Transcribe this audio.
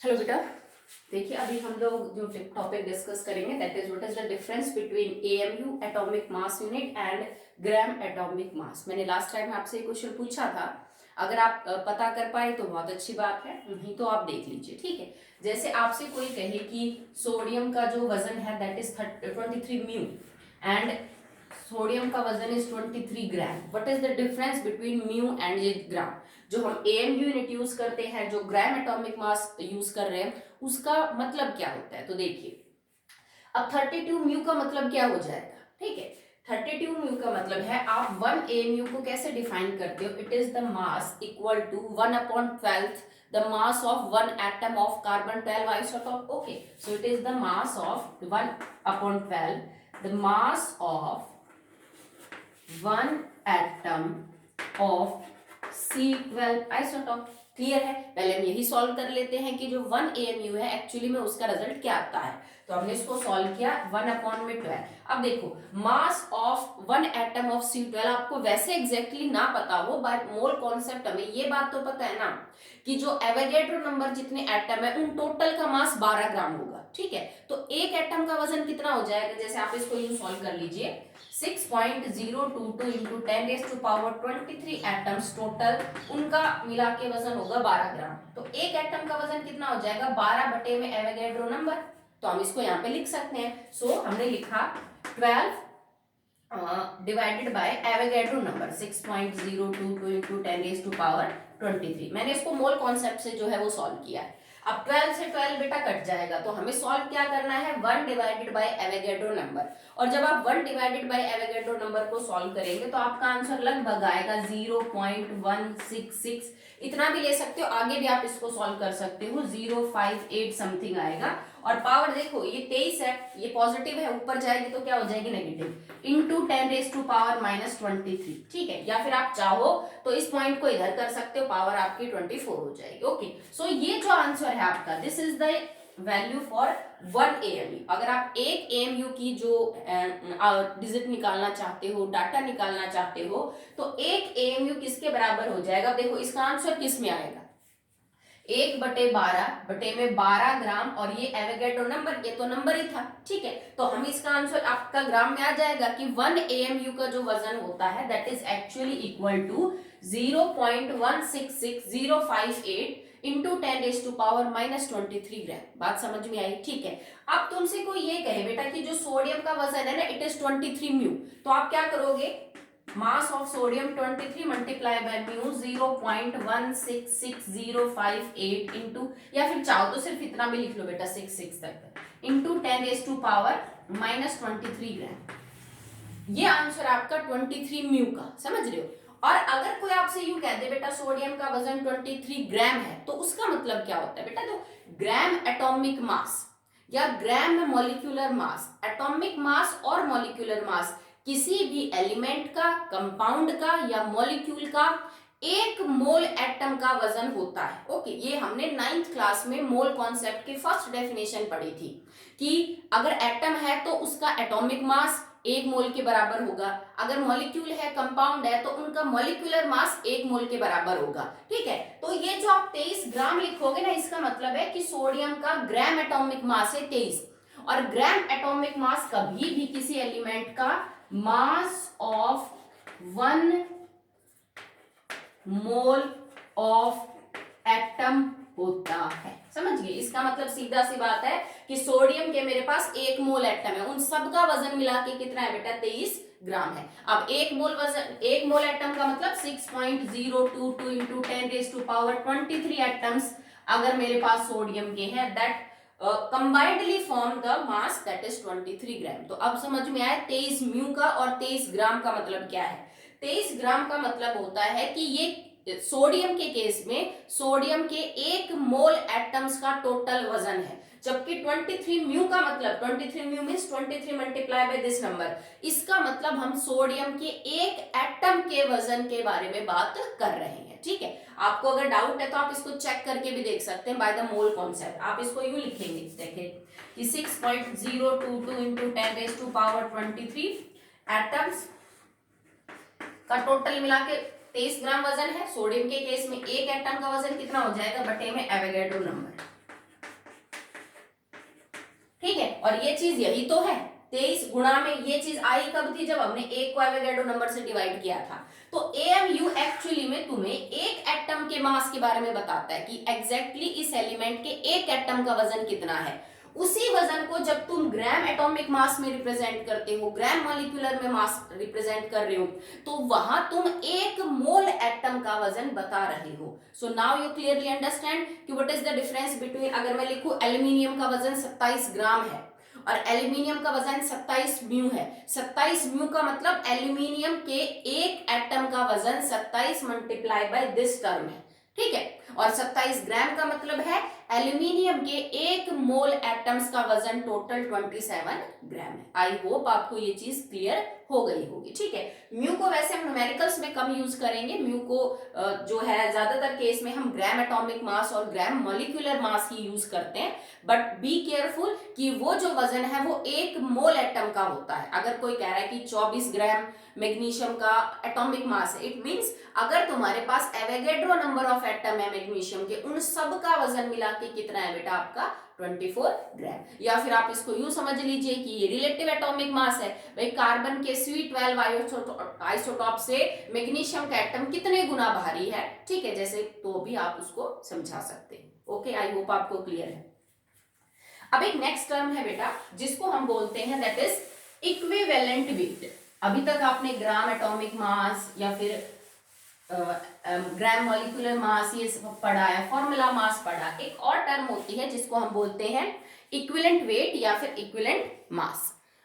Hello बेटा। देखिए अभी हम लोग जो टॉपिक डिस्कस करेंगे that is what is the difference between AMU atomic mass unit and gram atomic mass. मैंने लास्ट टाइम आपसे एक क्वेश्चन पूछा था, अगर आप पता कर पाए तो बहुत अच्छी बात है, नहीं तो आप देख लीजिए। ठीक है, जैसे आपसे कोई कहे कि सोडियम का जो वजन है that is 23 mu and sodium का वजन is 23 gram. What is the difference between mu and gram? जो हम एएमयू यूनिट यूज करते हैं, जो ग्राम एटॉमिक मास यूज कर रहे हैं, उसका मतलब क्या होता है? तो देखिए, अब 32 म्यू का मतलब क्या हो जाएगा? ठीक है, 32 म्यू का मतलब है, आप 1 एएमयू को कैसे डिफाइन करते हो? It is the mass equal to 1/12 the mass of one atom of carbon 12 isotope. Okay, so it is the mass of 1/12 the mass of one atom of C12 isotope. Clear है? पहले हम यही solve कर लेते हैं कि जो 1 AMU है एक्चुअली में उसका रिजल्ट क्या आता है। तो हमने इसको सॉल्व किया 1/12। अब देखो, mass of one atom of C12 आपको वैसे एग्जैक्टली ना पता हो, बट मोल कॉन्सेप्ट हमें ये बात तो पता है ना कि जो एवोगैड्रो नंबर जितने एटम है उन टोटल का मास 12 ग्राम होगा। ठीक है, तो एक एटम का वजन कितना हो जाएगा? जैसे आप इसको यूं सॉल्व कर लीजिए, 6.022 इंटू 10⁻23 एटम्स टोटल, उनका मिला के वजन होगा 12 ग्राम। तो एक एटम का वजन कितना हो जाएगा? 12 बटे में एवोगैड्रो नंबर। तो हम इसको यहाँ पे लिख सकते हैं। सो हमने लिखा 12 divided by Avogadro number 6.022 into 10⁻23। मैंने इसको मोल कॉन्सेप्ट से जो है वो सॉल्व किया है। अब 12 से 12 बेटा कट जाएगा, तो हमें सॉल्व क्या करना है? 1 डिवाइडेड बाय एवोगैड्रो नंबर। और जब आप 1 डिवाइडेड बाय एवोगैड्रो नंबर को सॉल्व करेंगे तो आपका आंसर लगभग आएगा 0.166। इतना भी ले सकते हो, आगे भी आप इसको सॉल्व कर सकते हो, 058 समथिंग आएगा। और पावर देखो, ये 23 है, ये पॉजिटिव है, ऊपर जाएगी तो क्या हो जाएगी? Negative into 10⁻⁻23। ठीक है, या फिर आप चाहो तो इस पॉइंट को इधर कर सकते हो, पावर आपकी 24 हो जाएगी। ओके, सो ये जो आंसर है आपका, this is the value for 1 AMU। अगर आप एक AMU की जो डिजिट निकालना चाहते हो, डाटा निकालना चाहते हो, तो एक AMU किसके बराबर हो जाएगा? देखो इसका आंसर किस में आएगा? 1/12 बटे में 12 ग्राम, और ये एवोगैड्रो नंबर, ये तो नंबर ही था। ठीक है, तो हम इसका आंसर आपका ग्राम में आ जाएगा कि 1 AMU का जो वजन होता है that is actually equal to 0.166,058 into 10⁻⁻23 gram. बात समझ में आई? ठीक है, अब तुमसे कोई ये कहे बेटा कि जो सोडियम का वजन है ना इट इज 23 म्यू, तो आप क्या करोगे? Mass of sodium 23 multiply by mu 0.166,058 into, या फिर चाहो तो सिर्फ इतना भी लिख लो बेटा 66 तक, इंटू 10⁻⁻23 ग्राम। ये आंसर आपका 23 म्यू का, समझ रहे हो? और अगर कोई आपसे यूं कह दे बेटा सोडियम का वजन 23 ग्राम है, तो उसका मतलब क्या होता है बेटा? तो ग्राम एटॉमिक मास या gram molecular mass, atomic mass और मॉलिक्यूलर मास किसी भी एलिमेंट का, कंपाउंड का या मॉलिक्यूल का एक मोल एटम का वजन होता है। ओके, ये हमने 9th क्लास में मोल कॉन्सेप्ट की फर्स्ट डेफिनेशन पढ़ी थी कि अगर एटम है तो उसका एटॉमिक मास 1 मोल के बराबर होगा, अगर मॉलिक्यूल है, कंपाउंड है, तो उनका मॉलिक्यूलर मास 1 मोल के बराबर होगा। ठीक है, तो ये जो आप 23 ग्राम लिखोगे ना, इसका मतलब है कि सोडियम का ग्राम एटॉमिक मास है 23। और ग्राम एटॉमिक मास कभी भी किसी एलिमेंट का mass of 1 mole of atom होता है। समझ गए? इसका मतलब सीधा सी बात है कि सोडियम के मेरे पास 1 मोल एटम है, उन सबका वजन मिला के कितना है बेटा? 23 ग्राम है। अब 1 मोल वजन, 1 मोल एटम का मतलब 6.022 इंटू 10⁻23 एटम्स अगर मेरे पास सोडियम के हैं, that combinedly form the mass that is 23 ग्राम। तो अब समझ में आया 23 म्यू का और 23 ग्राम का मतलब क्या है? 23 ग्राम का मतलब होता है कि ये सोडियम के केस में सोडियम के 1 मोल एटम्स का टोटल वजन है, जबकि 23 म्यू का मतलब 23 mu means 23 multiply by this number, इसका मतलब हम सोडियम के एक एटम के वजन के बारे में बात कर रहे हैं। ठीक है, आपको अगर डाउट है तो आप इसको चेक करके भी देख सकते हैं बाय द मोल कॉन्सेप्ट। आप इसको यूं लिखेंगे, देखिए कि 6.022 इंटू 10⁻23 एटम्स का टोटल मिला के 23 ग्राम वजन है। सोडियम के केस में एक एटम का वजन कितना हो जाएगा? बटे में एवोगैड्रो नंबर। ठीक है, और ये चीज यही तो है, 23 गुणा में ये चीज आई कब थी, जब हमने एक को एवोगैड्रो नंबर से डिवाइड किया था। तो एएमयू एक्चुअली में तुम्हें एक एटम के मास के बारे में बताता है कि एग्जैक्टली इस एलिमेंट के एक एटम का वजन कितना है। उसी वजन को जब तुम ग्राम एटॉमिक मास में रिप्रेजेंट करते हो, ग्राम मॉलिक्यूलर में मास रिप्रेजेंट कर रहे हो, तो वहां तुम एक मोल एटम का वजन बता रहे हो। So now you clearly understand कि what is the difference between, अगर मैं लिखूं एल्यूमिनियम का वजन 27 ग्राम है और एल्यूमिनियम का वजन 27 म्यू है, 27 म्यू का मतलब एल्यूमिनियम के एक एटम का वजन 27 मल्टीप्लाई बाय दिस टर्म है, ठीक है। और 27 ग्राम का मतलब है एल्यूमिनियम के एक मोल एटम्स का वजन टोटल 27 ग्राम है। आई होप आपको ये चीज क्लियर हो गई होगी, ठीक है। म्यू को वैसे हम न्यूमेरिकल्स में कम यूज करेंगे, म्यू को जो है ज्यादातर केस में हम ग्राम एटॉमिक मास और ग्राम मॉलिक्यूलर मास ही यूज करते हैं। बट बी केयरफुल कि वो जो वजन है वो एक मोल एटम का होता है। अगर कोई कह रहा है कि 24 ग्राम मैग्नीशियम का एटॉमिक मास है, इट मींस अगर तुम्हारे पास एवोगैड्रो नंबर ऑफ एटम है मैग्नीशियम के, उन सब का वजन मिला के कितना है बेटा आपका 24 ग्राम। या फिर आप इसको यूं समझ लीजिए कि ये रिलेटिव एटॉमिक मास है, भाई कार्बन के C12 आइसोटॉप से मैग्नीशियम का एटम कितने गुना भारी है, ठीक है, जैसे तो भी आप उसको समझा सकते हैं। ओके, आई होप आपको क्लियर है। अब एक नेक्स्ट टर्म है बेटा जिसको हम बोलते हैं दैट इज इक्विवेलेंट वेट। अभी तक आपने ग्राम एटॉमिक मास या फिर ग्राम मॉलिक्यूलर मास ये सब पढ़ा है, फॉर्मूला मास पढ़ा। एक और टर्म होती है जिसको हम बोलते हैं इक्विवेलेंट वेट या फिर इक्विवेलेंट मास।